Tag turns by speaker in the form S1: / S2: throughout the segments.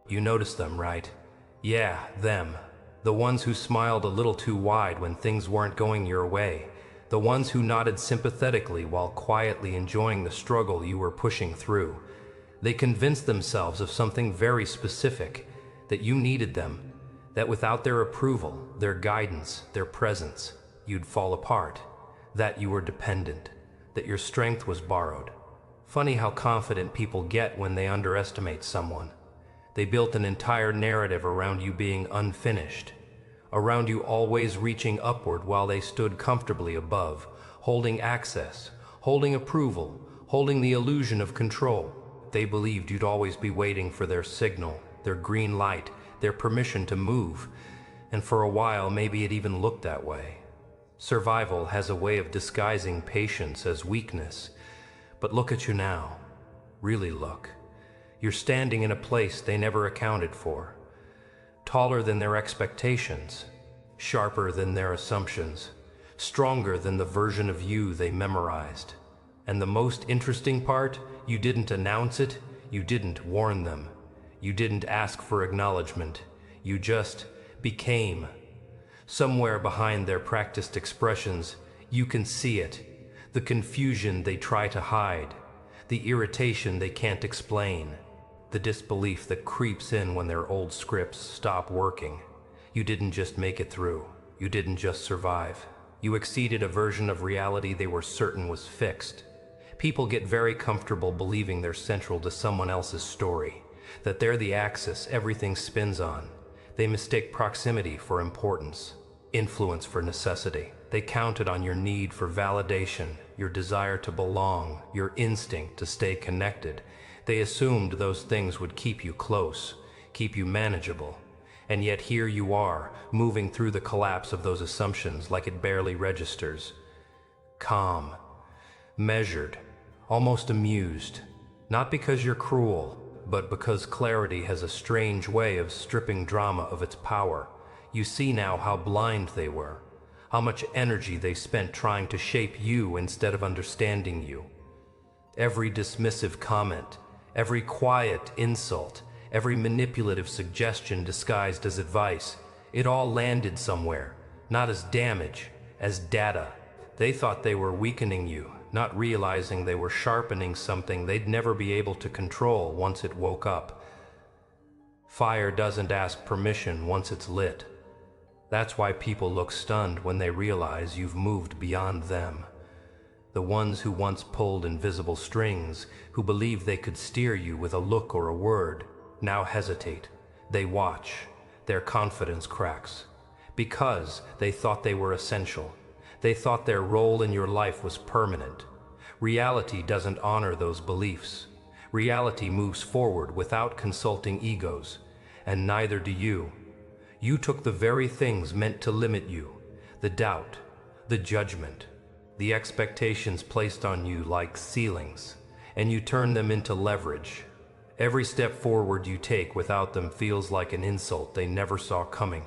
S1: You noticed them, right? Yeah, them. The ones who smiled a little too wide when things weren't going your way. The ones who nodded sympathetically while quietly enjoying the struggle you were pushing through. They convinced themselves of something very specific, that you needed them, that without their approval, their guidance, their presence, you'd fall apart, that you were dependent, that your strength was borrowed. Funny how confident people get when they underestimate someone. They built an entire narrative around you being unfinished, around you always reaching upward while they stood comfortably above, holding access, holding approval, holding the illusion of control. They believed you'd always be waiting for their signal, their green light, their permission to move, and for a while maybe it even looked that way. Survival has a way of disguising patience as weakness, but look at you now. Really look. You're standing in a place they never accounted for. Taller than their expectations, sharper than their assumptions, stronger than the version of you they memorized. And the most interesting part, you didn't announce it, you didn't warn them, you didn't ask for acknowledgement, you just became. Somewhere behind their practiced expressions, you can see it, the confusion they try to hide, the irritation they can't explain, the disbelief that creeps in when their old scripts stop working. You didn't just make it through. You didn't just survive. You exceeded a version of reality they were certain was fixed. People get very comfortable believing they're central to someone else's story, that they're the axis everything spins on. They mistake proximity for importance, influence for necessity. They counted on your need for validation, your desire to belong, your instinct to stay connected. They assumed those things would keep you close, keep you manageable. And yet here you are, moving through the collapse of those assumptions like it barely registers. Calm, measured, almost amused. Not because you're cruel, but because clarity has a strange way of stripping drama of its power. You see now how blind they were, how much energy they spent trying to shape you instead of understanding you. Every dismissive comment, every quiet insult, every manipulative suggestion disguised as advice, it all landed somewhere, not as damage, as data. They thought they were weakening you, not realizing they were sharpening something they'd never be able to control once it woke up. Fire doesn't ask permission once it's lit. That's why people look stunned when they realize you've moved beyond them. The ones who once pulled invisible strings, who believed they could steer you with a look or a word, now hesitate. They watch. Their confidence cracks. Because they thought they were essential. They thought their role in your life was permanent. Reality doesn't honor those beliefs. Reality moves forward without consulting egos, and neither do you. You took the very things meant to limit you, the doubt, the judgment, the expectations placed on you like ceilings, and you turn them into leverage. Every step forward you take without them feels like an insult they never saw coming.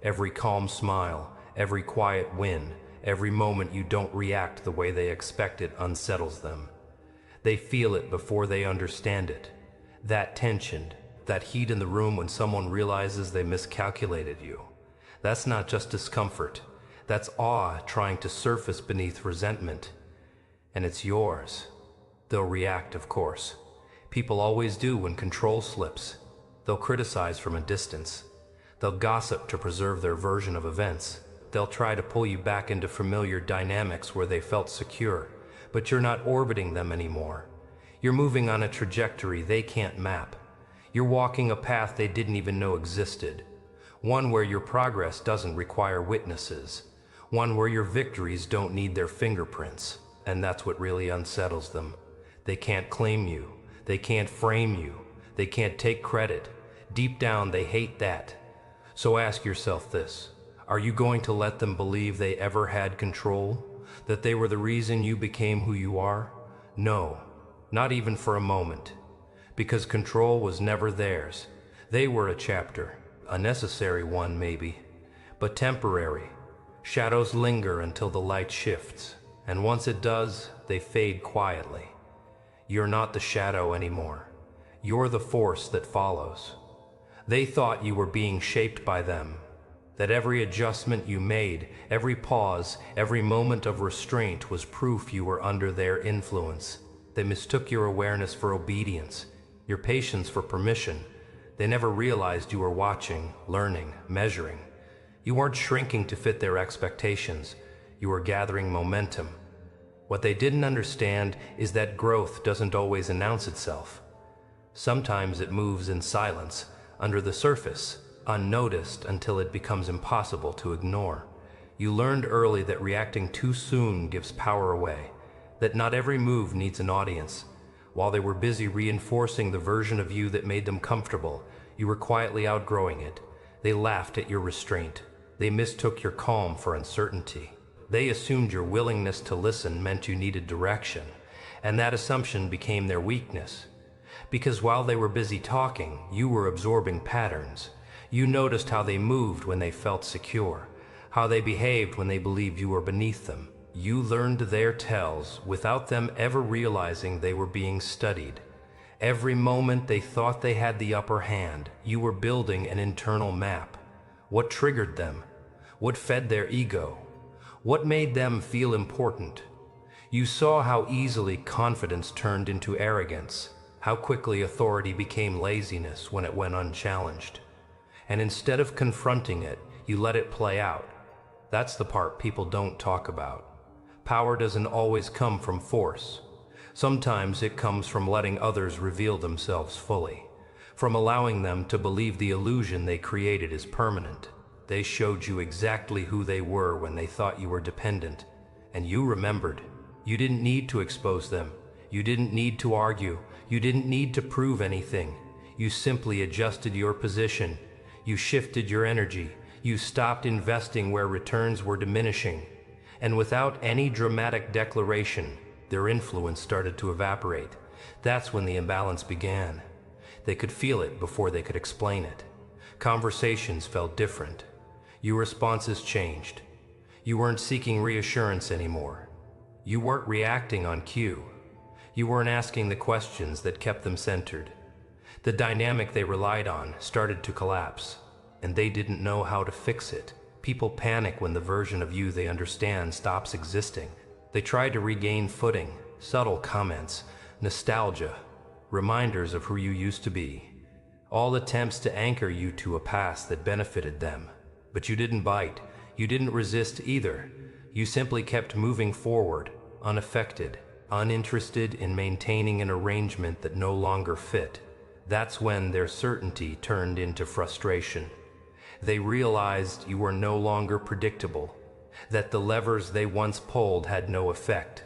S1: Every calm smile, every quiet win, every moment you don't react the way they expected unsettles them. They feel it before they understand it. That tension, that heat in the room when someone realizes they miscalculated you. That's not just discomfort. That's awe trying to surface beneath resentment. And it's yours. They'll react, of course. People always do when control slips. They'll criticize from a distance. They'll gossip to preserve their version of events. They'll try to pull you back into familiar dynamics where they felt secure, but you're not orbiting them anymore. You're moving on a trajectory they can't map. You're walking a path they didn't even know existed. One where your progress doesn't require witnesses. One where your victories don't need their fingerprints. And that's what really unsettles them. They can't claim you. They can't frame you. They can't take credit. Deep down, they hate that. So ask yourself this. Are you going to let them believe they ever had control? That they were the reason you became who you are? No, not even for a moment. Because control was never theirs. They were a chapter, a necessary one maybe, but temporary. Shadows linger until the light shifts, and once it does, they fade quietly. You're not the shadow anymore. You're the force that follows. They thought you were being shaped by them, that every adjustment you made, every pause, every moment of restraint was proof you were under their influence. They mistook your awareness for obedience, your patience for permission. They never realized you were watching, learning, measuring. You weren't shrinking to fit their expectations. You were gathering momentum. What they didn't understand is that growth doesn't always announce itself. Sometimes it moves in silence, under the surface, unnoticed until it becomes impossible to ignore. You learned early that reacting too soon gives power away, that not every move needs an audience. While they were busy reinforcing the version of you that made them comfortable, you were quietly outgrowing it. They laughed at your restraint. They mistook your calm for uncertainty. They assumed your willingness to listen meant you needed direction, and that assumption became their weakness. Because while they were busy talking, you were absorbing patterns. You noticed how they moved when they felt secure, how they behaved when they believed you were beneath them. You learned their tells without them ever realizing they were being studied. Every moment they thought they had the upper hand, you were building an internal map. What triggered them? What fed their ego? What made them feel important? You saw how easily confidence turned into arrogance, how quickly authority became laziness when it went unchallenged. And instead of confronting it, you let it play out. That's the part people don't talk about. Power doesn't always come from force. Sometimes it comes from letting others reveal themselves fully, from allowing them to believe the illusion they created is permanent. They showed you exactly who they were when they thought you were dependent, and you remembered. You didn't need to expose them. You didn't need to argue. You didn't need to prove anything. You simply adjusted your position. You shifted your energy. You stopped investing where returns were diminishing. And without any dramatic declaration, their influence started to evaporate. That's when the imbalance began. They could feel it before they could explain it. Conversations felt different. Your responses changed. You weren't seeking reassurance anymore. You weren't reacting on cue. You weren't asking the questions that kept them centered. The dynamic they relied on started to collapse, and they didn't know how to fix it. People panic when the version of you they understand stops existing. They try to regain footing, subtle comments, nostalgia, reminders of who you used to be. All attempts to anchor you to a past that benefited them. But you didn't bite. You didn't resist either. You simply kept moving forward, unaffected, uninterested in maintaining an arrangement that no longer fit. That's when their certainty turned into frustration. They realized you were no longer predictable, that the levers they once pulled had no effect,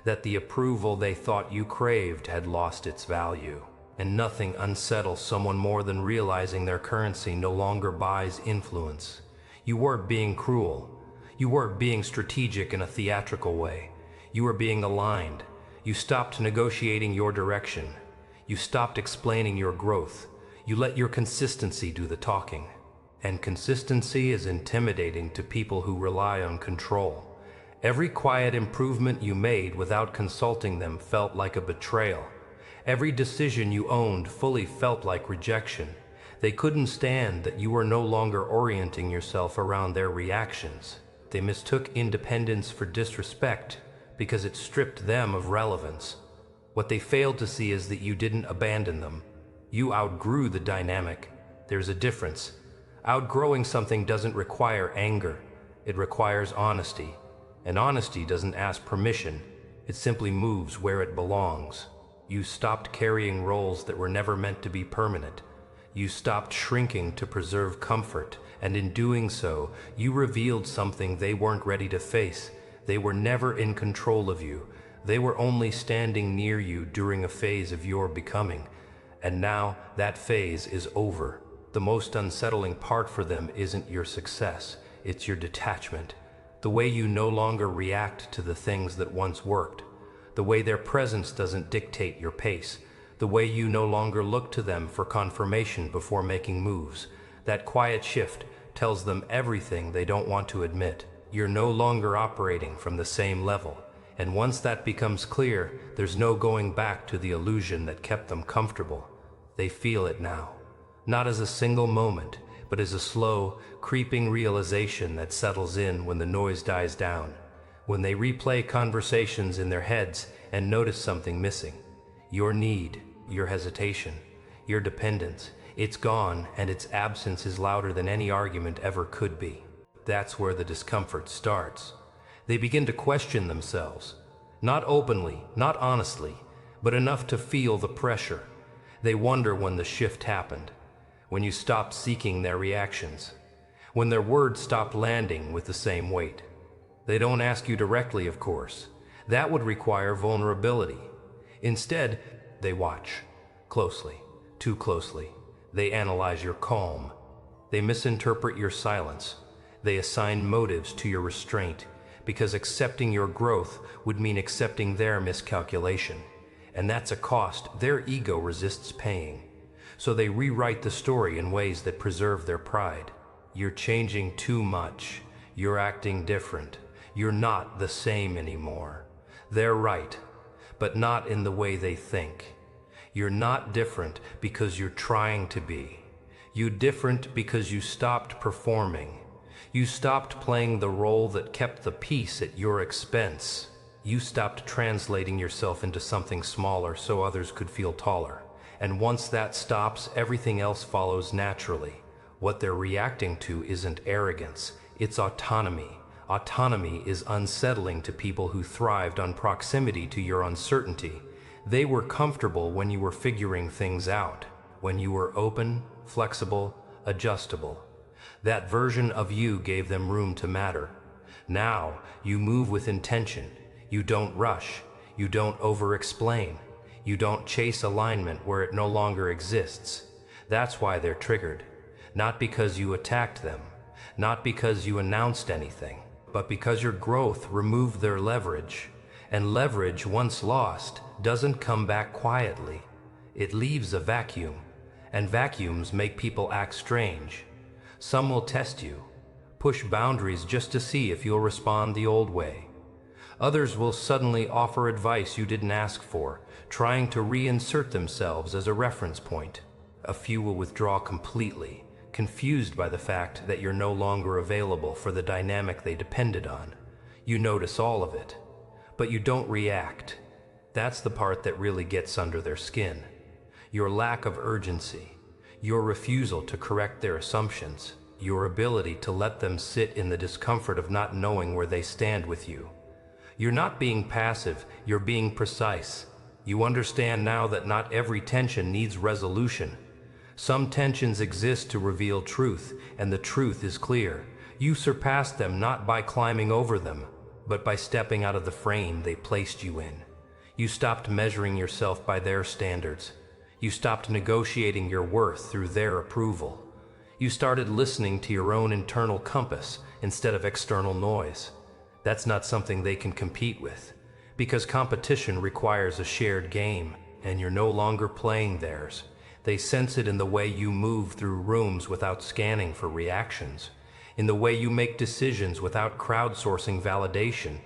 S1: that the approval they thought you craved had lost its value. And nothing unsettles someone more than realizing their currency no longer buys influence. You weren't being cruel. You weren't being strategic in a theatrical way. You were being aligned. You stopped negotiating your direction. You stopped explaining your growth. You let your consistency do the talking. And consistency is intimidating to people who rely on control. Every quiet improvement you made without consulting them felt like a betrayal. Every decision you owned fully felt like rejection. They couldn't stand that you were no longer orienting yourself around their reactions. They mistook independence for disrespect because it stripped them of relevance. What they failed to see is that you didn't abandon them. You outgrew the dynamic. There's a difference. Outgrowing something doesn't require anger. It requires honesty. And honesty doesn't ask permission. It simply moves where it belongs. You stopped carrying roles that were never meant to be permanent. You stopped shrinking to preserve comfort, and in doing so, you revealed something they weren't ready to face. They were never in control of you. They were only standing near you during a phase of your becoming. And now that phase is over. The most unsettling part for them isn't your success, it's your detachment. The way you no longer react to the things that once worked. The way their presence doesn't dictate your pace. The way you no longer look to them for confirmation before making moves. That quiet shift tells them everything they don't want to admit. You're no longer operating from the same level. And once that becomes clear, there's no going back to the illusion that kept them comfortable. They feel it now. not as a single moment, but as a slow, creeping realization that settles in when the noise dies down, when they replay conversations in their heads and notice something missing. Your need, your hesitation, your dependence, it's gone, and its absence is louder than any argument ever could be. That's where the discomfort starts. They begin to question themselves, not openly, not honestly, but enough to feel the pressure. They wonder when the shift happened, when you stopped seeking their reactions, when their words stopped landing with the same weight. They don't ask you directly, of course. That would require vulnerability. Instead, they watch, closely, too closely. They analyze your calm. They misinterpret your silence. They assign motives to your restraint, because accepting your growth would mean accepting their miscalculation. And that's a cost their ego resists paying. So they rewrite the story in ways that preserve their pride. You're changing too much. You're acting different. You're not the same anymore. They're right, but not in the way they think. You're not different because you're trying to be. You're different because you stopped performing. You stopped playing the role that kept the peace at your expense. You stopped translating yourself into something smaller so others could feel taller. And once that stops, everything else follows naturally. What they're reacting to isn't arrogance, it's autonomy. Autonomy is unsettling to people who thrived on proximity to your uncertainty. They were comfortable when you were figuring things out, when you were open, flexible, adjustable. That version of you gave them room to matter. Now, you move with intention. You don't rush. You don't over-explain. You don't chase alignment where it no longer exists. That's why they're triggered. Not because you attacked them, not because you announced anything, but because your growth removed their leverage. And leverage, once lost, doesn't come back quietly. It leaves a vacuum, and vacuums make people act strange. Some will test you, push boundaries just to see if you'll respond the old way. Others will suddenly offer advice you didn't ask for, trying to reinsert themselves as a reference point. A few will withdraw completely, confused by the fact that you're no longer available for the dynamic they depended on. You notice all of it, but you don't react. That's the part that really gets under their skin. Your lack of urgency, your refusal to correct their assumptions, your ability to let them sit in the discomfort of not knowing where they stand with you. You're not being passive, you're being precise. You understand now that not every tension needs resolution. Some tensions exist to reveal truth, and the truth is clear. You surpassed them not by climbing over them, but by stepping out of the frame they placed you in. You stopped measuring yourself by their standards. You stopped negotiating your worth through their approval. You started listening to your own internal compass instead of external noise. That's not something they can compete with, because competition requires a shared game, and you're no longer playing theirs. They sense it in the way you move through rooms without scanning for reactions, in the way you make decisions without crowdsourcing validation,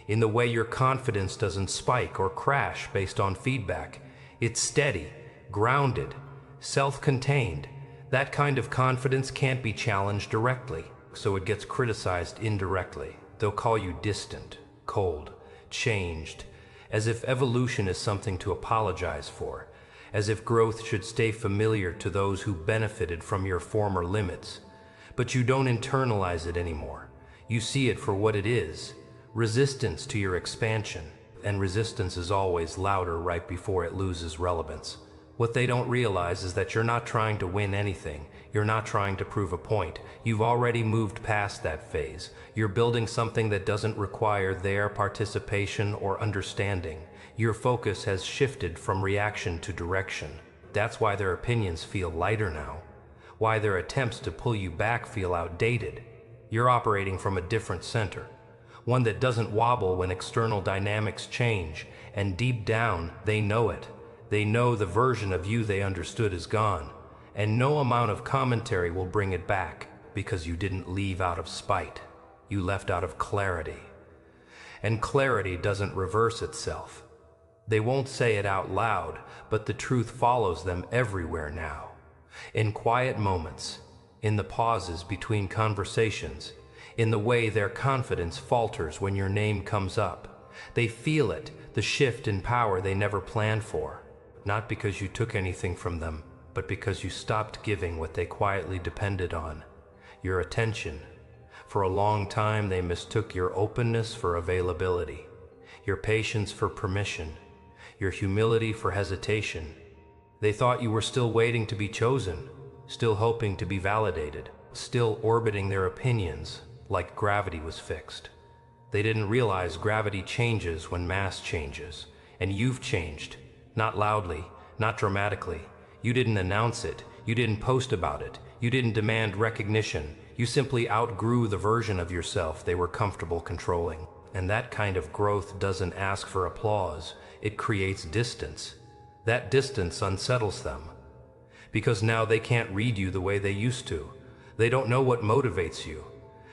S1: in the way your confidence doesn't spike or crash based on feedback. It's steady, grounded, self-contained. That kind of confidence can't be challenged directly, so it gets criticized indirectly. They'll call you distant, cold, changed, as if evolution is something to apologize for, as if growth should stay familiar to those who benefited from your former limits. But you don't internalize it anymore. You see it for what it is, resistance to your expansion, and resistance is always louder right before it loses relevance. What they don't realize is that you're not trying to win anything. You're not trying to prove a point. You've already moved past that phase. You're building something that doesn't require their participation or understanding. Your focus has shifted from reaction to direction. That's why their opinions feel lighter now. Why their attempts to pull you back feel outdated. You're operating from a different center. One that doesn't wobble when external dynamics change, and deep down, they know it. They know the version of you they understood is gone, and no amount of commentary will bring it back, because you didn't leave out of spite. You left out of clarity. And clarity doesn't reverse itself. They won't say it out loud, but the truth follows them everywhere now. In quiet moments, in the pauses between conversations, in the way their confidence falters when your name comes up. They feel it, the shift in power they never planned for, not because you took anything from them, but because you stopped giving what they quietly depended on, your attention. For a long time, they mistook your openness for availability, your patience for permission, your humility for hesitation. They thought you were still waiting to be chosen, still hoping to be validated, still orbiting their opinions like gravity was fixed. They didn't realize gravity changes when mass changes, and you've changed, not loudly, not dramatically. You didn't announce it, you didn't post about it, you didn't demand recognition. You simply outgrew the version of yourself they were comfortable controlling. And that kind of growth doesn't ask for applause, it creates distance. That distance unsettles them, because now they can't read you the way they used to. They don't know what motivates you.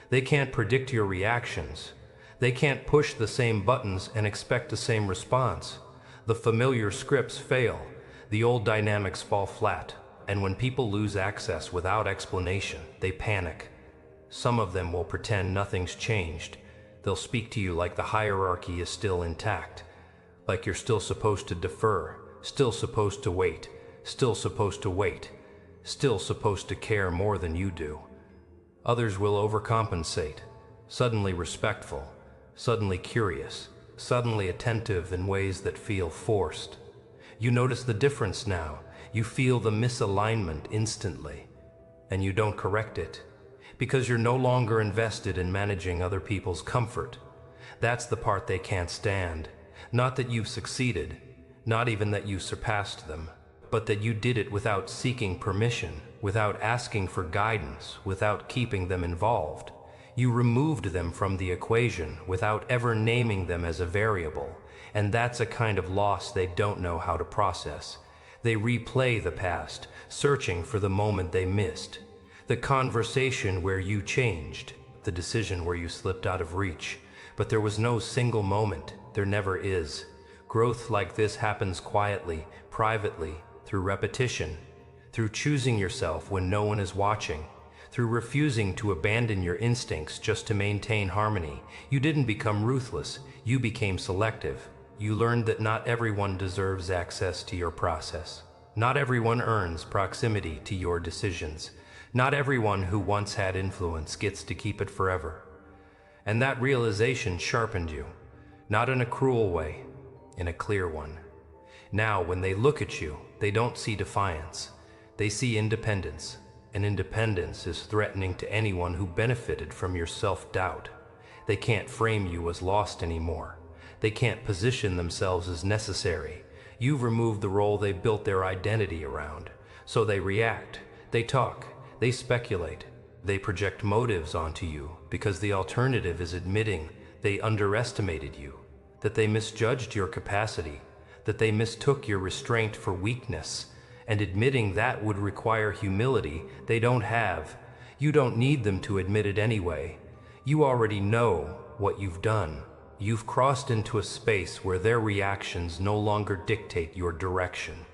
S1: They can't predict your reactions. They can't push the same buttons and expect the same response. The familiar scripts fail, the old dynamics fall flat, and when people lose access without explanation, they panic. Some of them will pretend nothing's changed. They'll speak to you like the hierarchy is still intact, like you're still supposed to defer, still supposed to wait, still supposed to wait, still supposed to care more than you do. Others will overcompensate, suddenly respectful, suddenly curious, suddenly attentive in ways that feel forced. You notice the difference now. You feel the misalignment instantly, and you don't correct it, because you're no longer invested in managing other people's comfort. That's the part they can't stand. Not that you've succeeded, not even that you surpassed them, but that you did it without seeking permission, without asking for guidance, without keeping them involved. You removed them from the equation without ever naming them as a variable, and that's a kind of loss they don't know how to process. They replay the past, searching for the moment they missed, the conversation where you changed, the decision where you slipped out of reach. But there was no single moment, there never is. Growth like this happens quietly, privately, through repetition, through choosing yourself when no one is watching, through refusing to abandon your instincts just to maintain harmony. You didn't become ruthless, you became selective. You learned that not everyone deserves access to your process. Not everyone earns proximity to your decisions. Not everyone who once had influence gets to keep it forever. And that realization sharpened you, not in a cruel way, in a clear one. Now, when they look at you, they don't see defiance. They see independence, and independence is threatening to anyone who benefited from your self-doubt. They can't frame you as lost anymore. They can't position themselves as necessary. You've removed the role they built their identity around. So they react, they talk, they speculate, they project motives onto you, because the alternative is admitting they underestimated you, that they misjudged your capacity, that they mistook your restraint for weakness, and admitting that would require humility they don't have. You don't need them to admit it anyway. You already know what you've done. You've crossed into a space where their reactions no longer dictate your direction,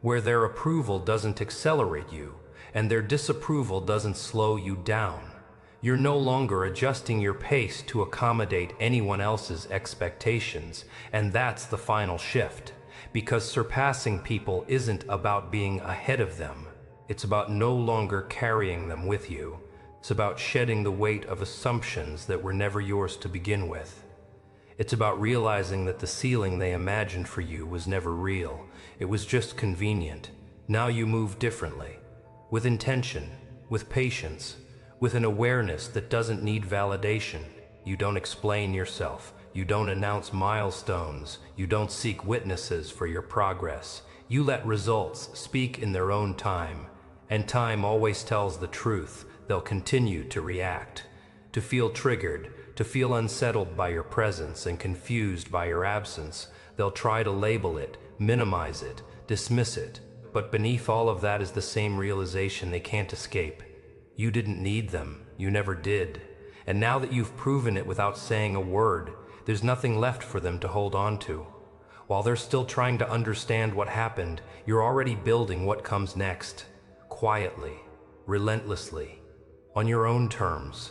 S1: where their approval doesn't accelerate you, and their disapproval doesn't slow you down. You're no longer adjusting your pace to accommodate anyone else's expectations, and that's the final shift, because surpassing people isn't about being ahead of them. It's about no longer carrying them with you. It's about shedding the weight of assumptions that were never yours to begin with. It's about realizing that the ceiling they imagined for you was never real. It was just convenient. Now you move differently, with intention, with patience, with an awareness that doesn't need validation. You don't explain yourself. You don't announce milestones. You don't seek witnesses for your progress. You let results speak in their own time. And time always tells the truth. They'll continue to react, to feel triggered, to feel unsettled by your presence and confused by your absence. They'll try to label it, minimize it, dismiss it. But beneath all of that is the same realization they can't escape. You didn't need them. You never did. And now that you've proven it without saying a word, there's nothing left for them to hold on to. While they're still trying to understand what happened, you're already building what comes next. quietly, relentlessly, on your own terms.